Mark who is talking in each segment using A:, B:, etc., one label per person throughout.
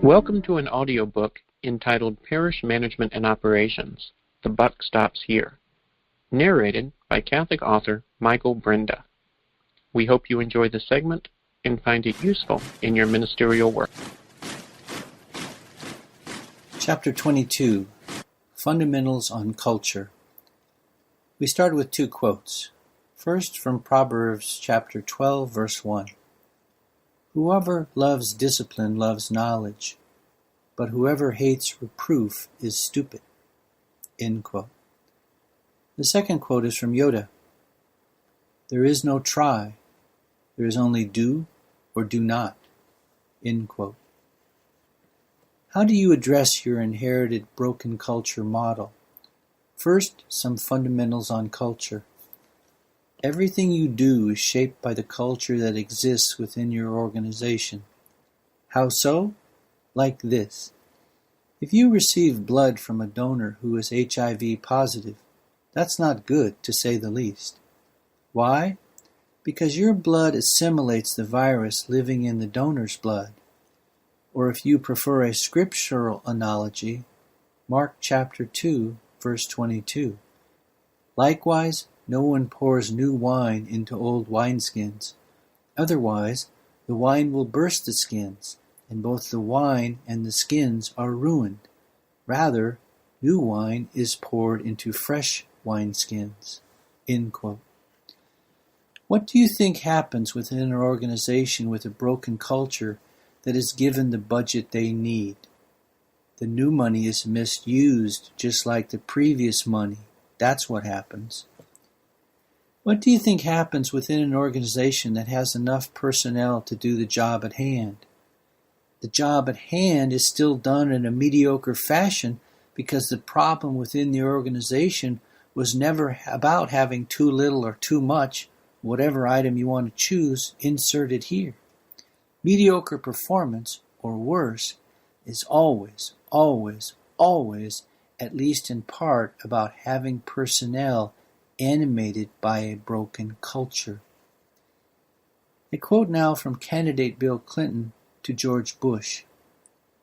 A: Welcome to an audiobook entitled Parish Management and Operations, The Buck Stops Here, narrated by Catholic author Michael Brinda. We hope you enjoy the segment and find it useful in your ministerial work.
B: Chapter 22, Fundamentals on Culture. We start with two quotes. First, from Proverbs chapter 12, verse 1. Whoever loves discipline loves knowledge, but whoever hates reproof is stupid. End quote. The second quote is from Yoda. There is no try, there is only do or do not. End quote. How do you address your inherited broken culture model? First, some fundamentals on culture. Everything you do is shaped by the culture that exists within your organization. How so? Like this. If you receive blood from a donor who is HIV positive, that's not good, to say the least. Why? Because your blood assimilates the virus living in the donor's blood. Or if you prefer a scriptural analogy, Mark chapter 2, verse 22. Likewise, no one pours new wine into old wineskins. Otherwise, the wine will burst the skins, and both the wine and the skins are ruined. Rather, new wine is poured into fresh wineskins. End quote. What do you think happens within an organization with a broken culture that is given the budget they need? The new money is misused just like the previous money. That's what happens. What do you think happens within an organization that has enough personnel to do the job at hand? The job at hand is still done in a mediocre fashion because the problem within the organization was never about having too little or too much, whatever item you want to choose, inserted here. Mediocre performance, or worse, is always, at least in part, about having personnel animated by a broken culture. A quote now from candidate Bill Clinton to George Bush.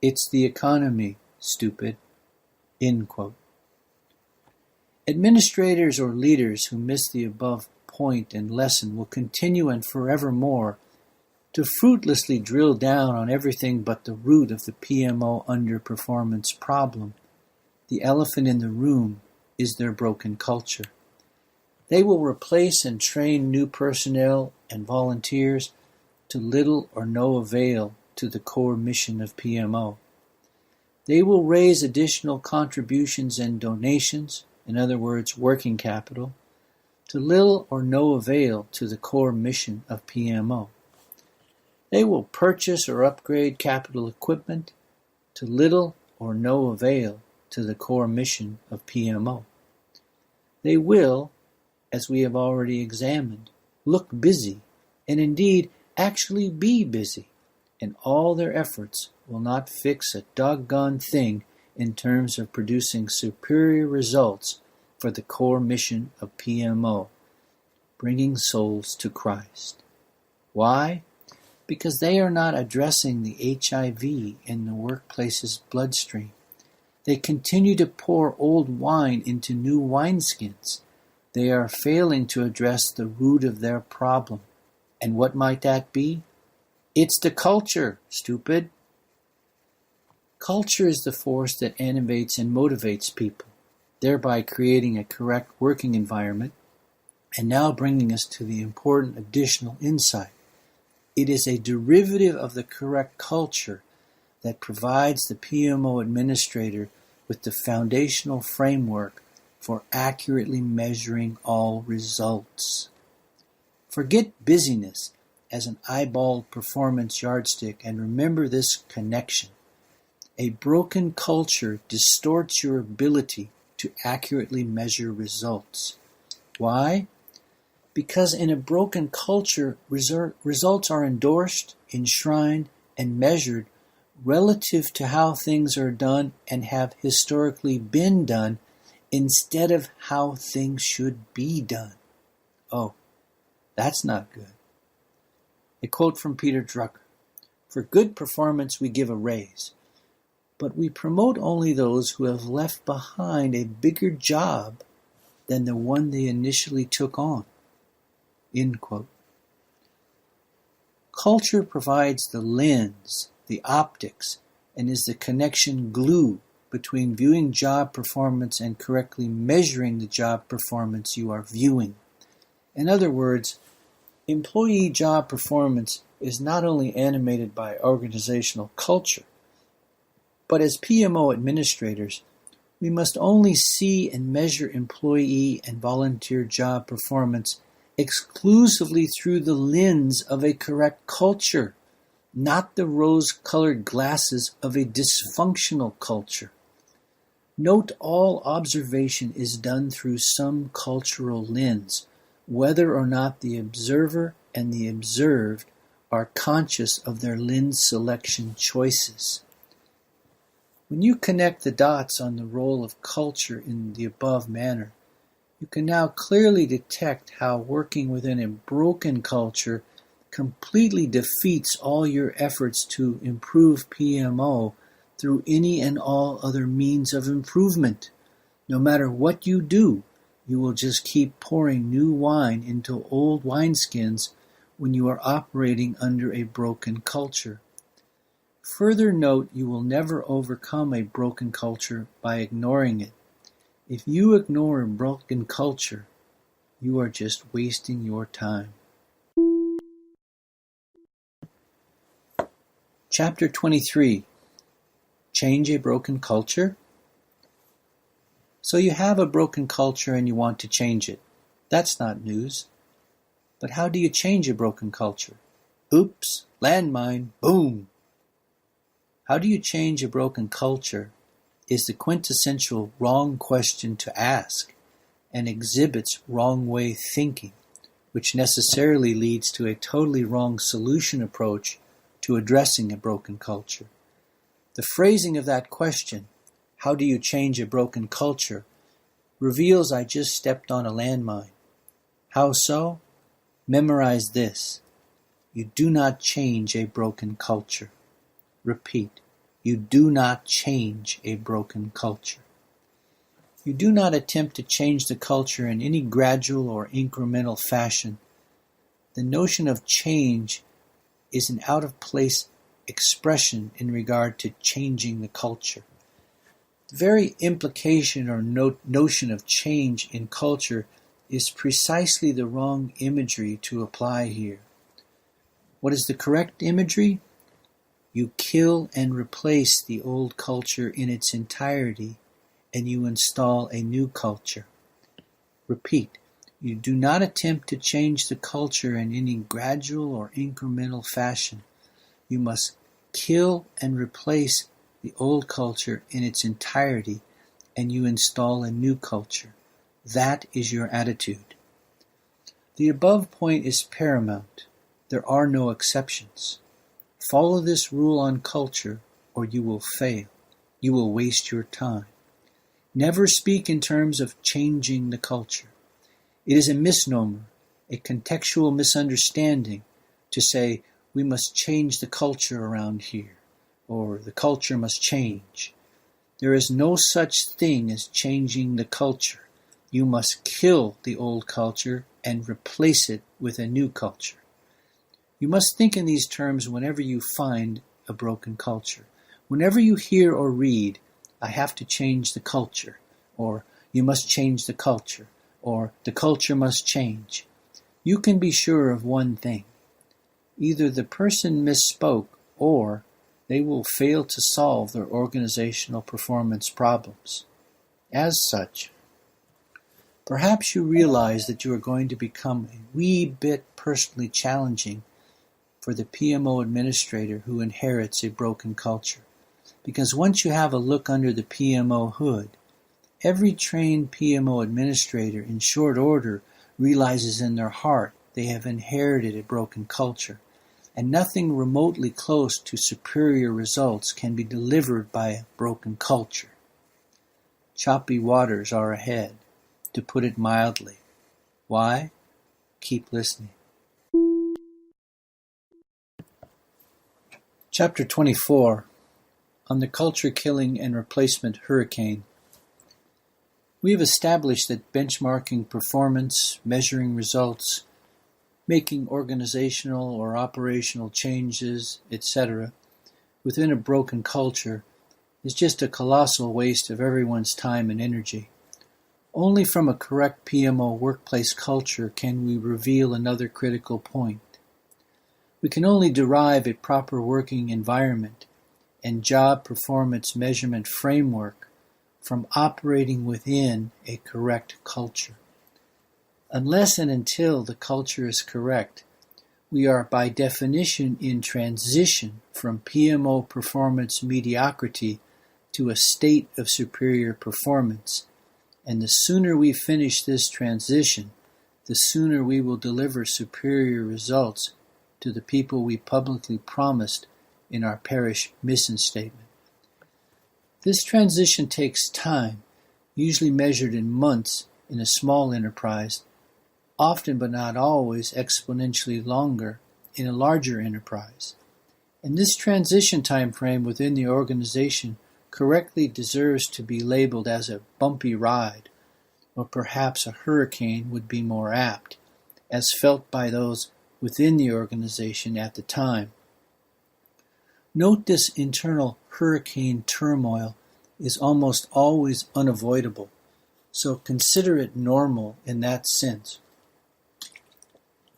B: It's the economy, stupid. End quote. Administrators or leaders who miss the above point and lesson will continue and forevermore to fruitlessly drill down on everything but the root of the PMO underperformance problem. The elephant in the room is their broken culture. They will replace and train new personnel and volunteers to little or no avail to the core mission of PMO. They will raise additional contributions and donations, in other words, working capital, to little or no avail to the core mission of PMO. They will purchase or upgrade capital equipment to little or no avail to the core mission of PMO. They will, as we have already examined, look busy, and indeed actually be busy, and all their efforts will not fix a doggone thing in terms of producing superior results for the core mission of PMO, bringing souls to Christ. Why? Because they are not addressing the HIV in the workplace's bloodstream. They continue to pour old wine into new wineskins. They are failing to address the root of their problem. And what might that be? It's the culture, stupid. Culture is the force that animates and motivates people, thereby creating a correct working environment, and now bringing us to the important additional insight. It is a derivative of the correct culture that provides the PMO administrator with the foundational framework for accurately measuring all results. Forget busyness as an eyeballed performance yardstick and remember this connection. A broken culture distorts your ability to accurately measure results. Why? Because in a broken culture, results are endorsed, enshrined, and measured relative to how things are done and have historically been done instead of how things should be done. Oh, that's not good. A quote from Peter Drucker. For good performance we give a raise. but we promote only those who have left behind a bigger job than the one they initially took on. End quote. Culture provides the lens, the optics, and is the connection glue between viewing job performance and correctly measuring the job performance you are viewing. In other words, employee job performance is not only animated by organizational culture, but as PMO administrators, we must only see and measure employee and volunteer job performance exclusively through the lens of a correct culture, not the rose-colored glasses of a dysfunctional culture. Note all observation is done through some cultural lens, whether or not the observer and the observed are conscious of their lens selection choices. When you connect the dots on the role of culture in the above manner, you can now clearly detect how working within a broken culture completely defeats all your efforts to improve PMO through any and all other means of improvement. No matter what you do, you will just keep pouring new wine into old wineskins when you are operating under a broken culture. Further note, you will never overcome a broken culture by ignoring it. If you ignore a broken culture, you are just wasting your time. Chapter 23. Change a broken culture? So you have a broken culture and you want to change it. That's not news. But how do you change a broken culture? Oops, landmine, boom! How do you change a broken culture is the quintessential wrong question to ask and exhibits wrong way thinking, which necessarily leads to a totally wrong solution approach to addressing a broken culture. The phrasing of that question, how do you change a broken culture, reveals I just stepped on a landmine. How so? Memorize this. You do not change a broken culture. Repeat. You do not change a broken culture. You do not attempt to change the culture in any gradual or incremental fashion. The notion of change is an out-of-place expression in regard to changing the culture. The very implication or notion of change in culture is precisely the wrong imagery to apply here. What is the correct imagery? You kill and replace the old culture in its entirety, and you install a new culture. Repeat, you do not attempt to change the culture in any gradual or incremental fashion. You must kill and replace the old culture in its entirety, and you install a new culture. That is your attitude. The above point is paramount. There are no exceptions. Follow this rule on culture, or you will fail. You will waste your time. Never speak in terms of changing the culture. It is a misnomer, a contextual misunderstanding, to say we must change the culture around here, or the culture must change. There is no such thing as changing the culture. You must kill the old culture and replace it with a new culture. You must think in these terms whenever you find a broken culture. Whenever you hear or read, I have to change the culture, or you must change the culture, or the culture must change. You can be sure of one thing. Either the person misspoke, or they will fail to solve their organizational performance problems. As such, perhaps you realize that you are going to become a wee bit personally challenging for the PMO administrator who inherits a broken culture. Because once you have a look under the PMO hood, every trained PMO administrator in short order realizes in their heart they have inherited a broken culture, and nothing remotely close to superior results can be delivered by a broken culture. Choppy waters are ahead, to put it mildly. Why? Keep listening. Chapter 24. on the culture-killing and replacement hurricane. We have established that benchmarking performance, measuring results, making organizational or operational changes, etc., within a broken culture is just a colossal waste of everyone's time and energy. Only from a correct PMO workplace culture can we reveal another critical point. We can only derive a proper working environment and job performance measurement framework from operating within a correct culture. Unless and until the culture is correct, we are by definition in transition from PMO performance mediocrity to a state of superior performance. And the sooner we finish this transition, the sooner we will deliver superior results to the people we publicly promised in our parish mission statement. This transition takes time, usually measured in months in a small enterprise, often but not always exponentially longer in a larger enterprise. And this transition time frame within the organization correctly deserves to be labeled as a bumpy ride, or perhaps a hurricane would be more apt, as felt by those within the organization at the time. Note this internal hurricane turmoil is almost always unavoidable, so consider it normal in that sense.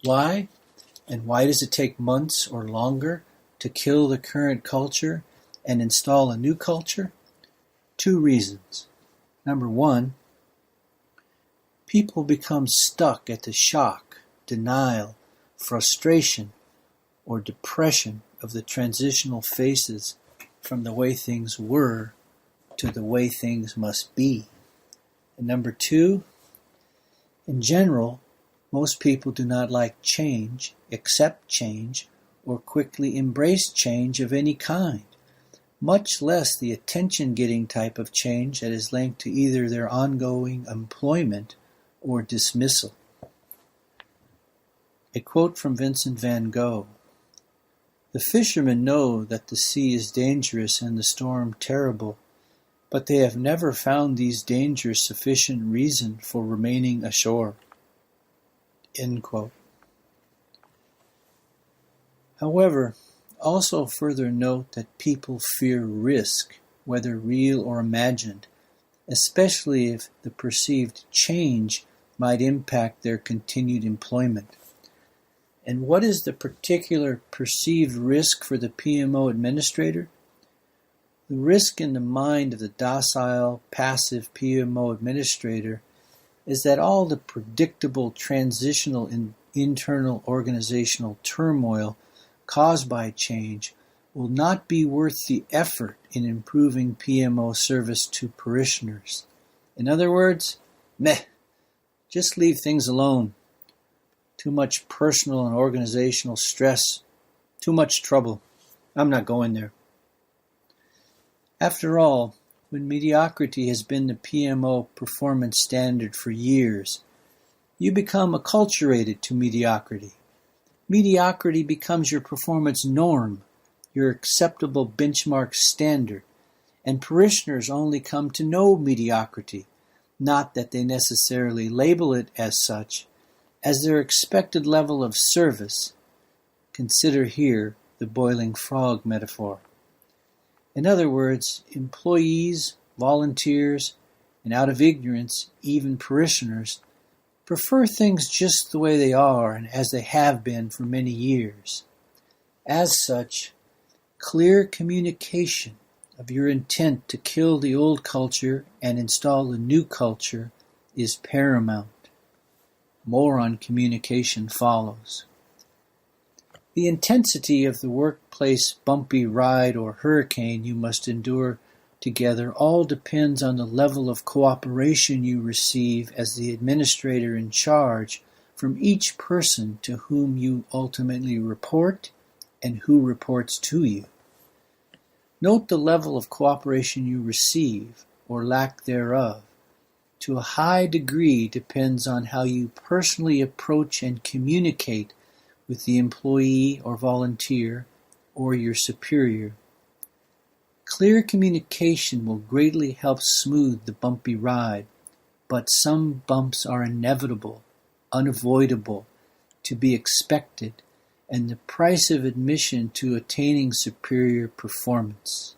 B: Why? And why does it take months or longer to kill the current culture and install a new culture? 2 reasons. Number 1, people become stuck at the shock, denial, frustration, or depression of the transitional phases from the way things were to the way things must be. And number 2, in general, most people do not like change, accept change, or quickly embrace change of any kind, much less the attention-getting type of change that is linked to either their ongoing employment or dismissal. A quote from Vincent van Gogh: "The fishermen know that the sea is dangerous and the storm terrible, but they have never found these dangers sufficient reason for remaining ashore." End quote. However, also further note that people fear risk, whether real or imagined, especially if the perceived change might impact their continued employment. And what is the particular perceived risk for the PMO administrator? The risk in the mind of the docile, passive PMO administrator is that all the predictable transitional and internal organizational turmoil caused by change will not be worth the effort in improving PMO service to parishioners. In other words, just leave things alone. Too much personal and organizational stress, too much trouble. I'm not going there. After all, when mediocrity has been the PMO performance standard for years, you become acculturated to mediocrity. Mediocrity becomes your performance norm, your acceptable benchmark standard, and parishioners only come to know mediocrity, not that they necessarily label it as such, as their expected level of service. Consider here the boiling frog metaphor. In other words, employees, volunteers, and out of ignorance, even parishioners, prefer things just the way they are and as they have been for many years. As such, clear communication of your intent to kill the old culture and install a new culture is paramount. More on communication follows. The intensity of the workplace bumpy ride or hurricane you must endure together all depends on the level of cooperation you receive as the administrator in charge from each person to whom you ultimately report and who reports to you. Note the level of cooperation you receive, or lack thereof. To a high degree depends on how you personally approach and communicate with the employee or volunteer or your superior. Clear communication will greatly help smooth the bumpy ride, but some bumps are inevitable, unavoidable, to be expected, and the price of admission to attaining superior performance.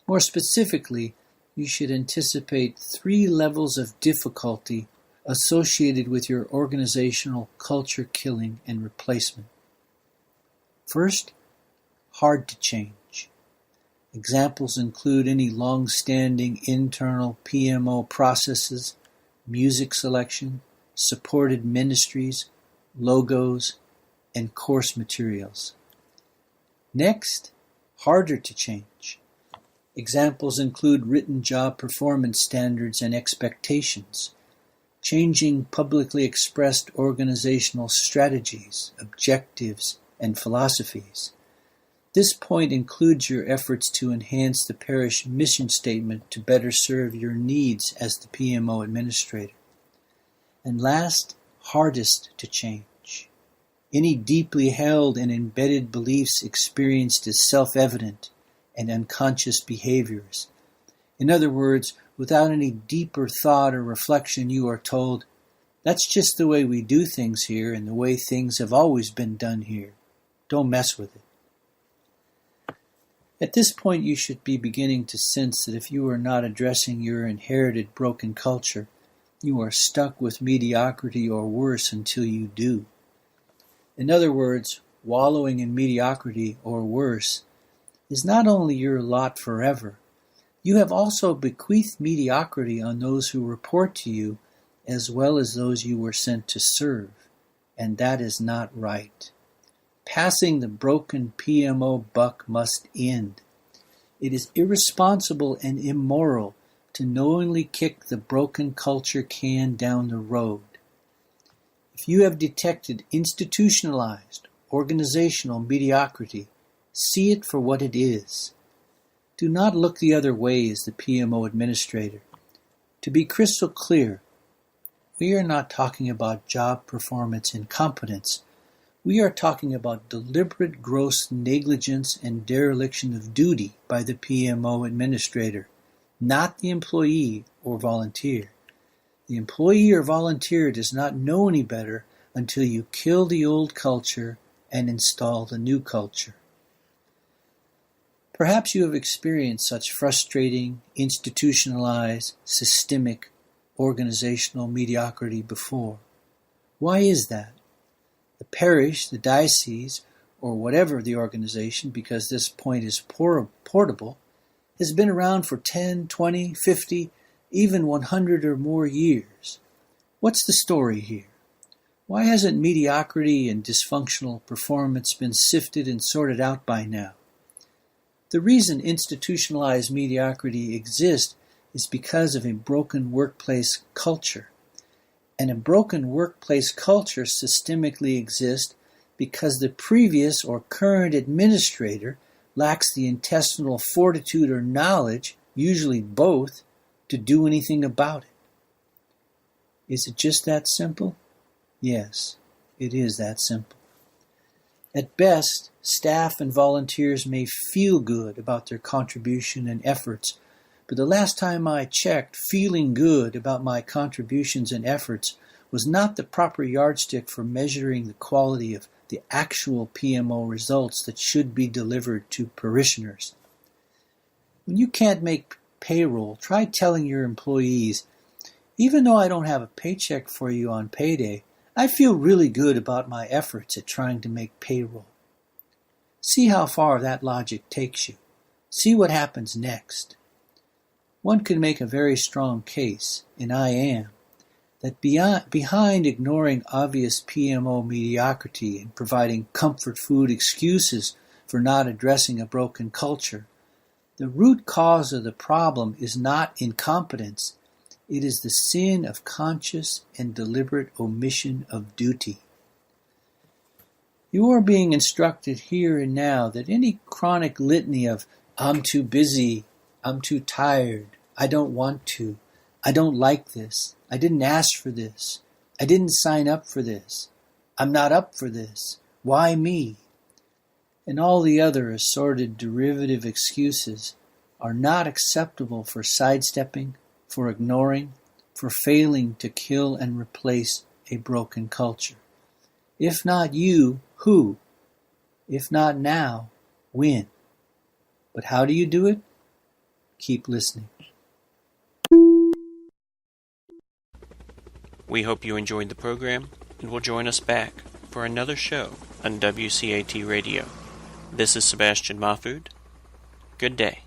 B: More specifically, you should anticipate 3 levels of difficulty associated with your organizational culture killing and replacement. First, hard to change. Examples include any long-standing internal PMO processes, music selection, supported ministries, logos, and course materials. Next, harder to change. Examples include written job performance standards and expectations, changing publicly expressed organizational strategies, objectives, and philosophies. This point includes your efforts to enhance the parish mission statement to better serve your needs as the PMO administrator. And last, hardest to change. Any deeply held and embedded beliefs experienced as self-evident and unconscious behaviors. In other words, without any deeper thought or reflection, you are told, "That's just the way we do things here and the way things have always been done here. Don't mess with it." At this point, you should be beginning to sense that if you are not addressing your inherited broken culture, you are stuck with mediocrity or worse until you do. In other words, wallowing in mediocrity or worse is not only your lot forever, you have also bequeathed mediocrity on those who report to you as well as those you were sent to serve, and that is not right. Passing the broken PMO buck must end. It is irresponsible and immoral to knowingly kick the broken culture can down the road. If you have detected institutionalized, organizational mediocrity, see it for what it is. Do not look the other way as the PMO administrator. To be crystal clear, we are not talking about job performance incompetence. We are talking about deliberate gross negligence and dereliction of duty by the PMO administrator, not the employee or volunteer. The employee or volunteer does not know any better until you kill the old culture and install the new culture. Perhaps you have experienced such frustrating, institutionalized, systemic, organizational mediocrity before. Why is that? The parish, the diocese, or whatever the organization, because this point is portable, has been around for 10, 20, 50, even 100 or more years. What's the story here? Why hasn't mediocrity and dysfunctional performance been sifted and sorted out by now? The reason institutionalized mediocrity exists is because of a broken workplace culture. And a broken workplace culture systemically exists because the previous or current administrator lacks the intestinal fortitude or knowledge, usually both, to do anything about it. Is it just that simple? Yes, it is that simple. At best, staff and volunteers may feel good about their contribution and efforts, but the last time I checked, feeling good about my contributions and efforts was not the proper yardstick for measuring the quality of the actual PMO results that should be delivered to parishioners. When you can't make payroll, try telling your employees, "Even though I don't have a paycheck for you on payday, I feel really good about my efforts at trying to make payroll." See how far that logic takes you. See what happens next. One could make a very strong case, and I am, that behind ignoring obvious PMO mediocrity and providing comfort food excuses for not addressing a broken culture, the root cause of the problem is not incompetence. It is the sin of conscious and deliberate omission of duty. You are being instructed here and now that any chronic litany of "I'm too busy," "I'm too tired," "I don't want to," "I don't like this," "I didn't ask for this," "I didn't sign up for this," "I'm not up for this," "Why me?" and all the other assorted derivative excuses are not acceptable for sidestepping, for ignoring, for failing to kill and replace a broken culture. If not you, who? If not now, when? But how do you do it? Keep listening.
A: We hope you enjoyed the program and will join us back for another show on WCAT Radio. This is Sebastian Mahfood. Good day.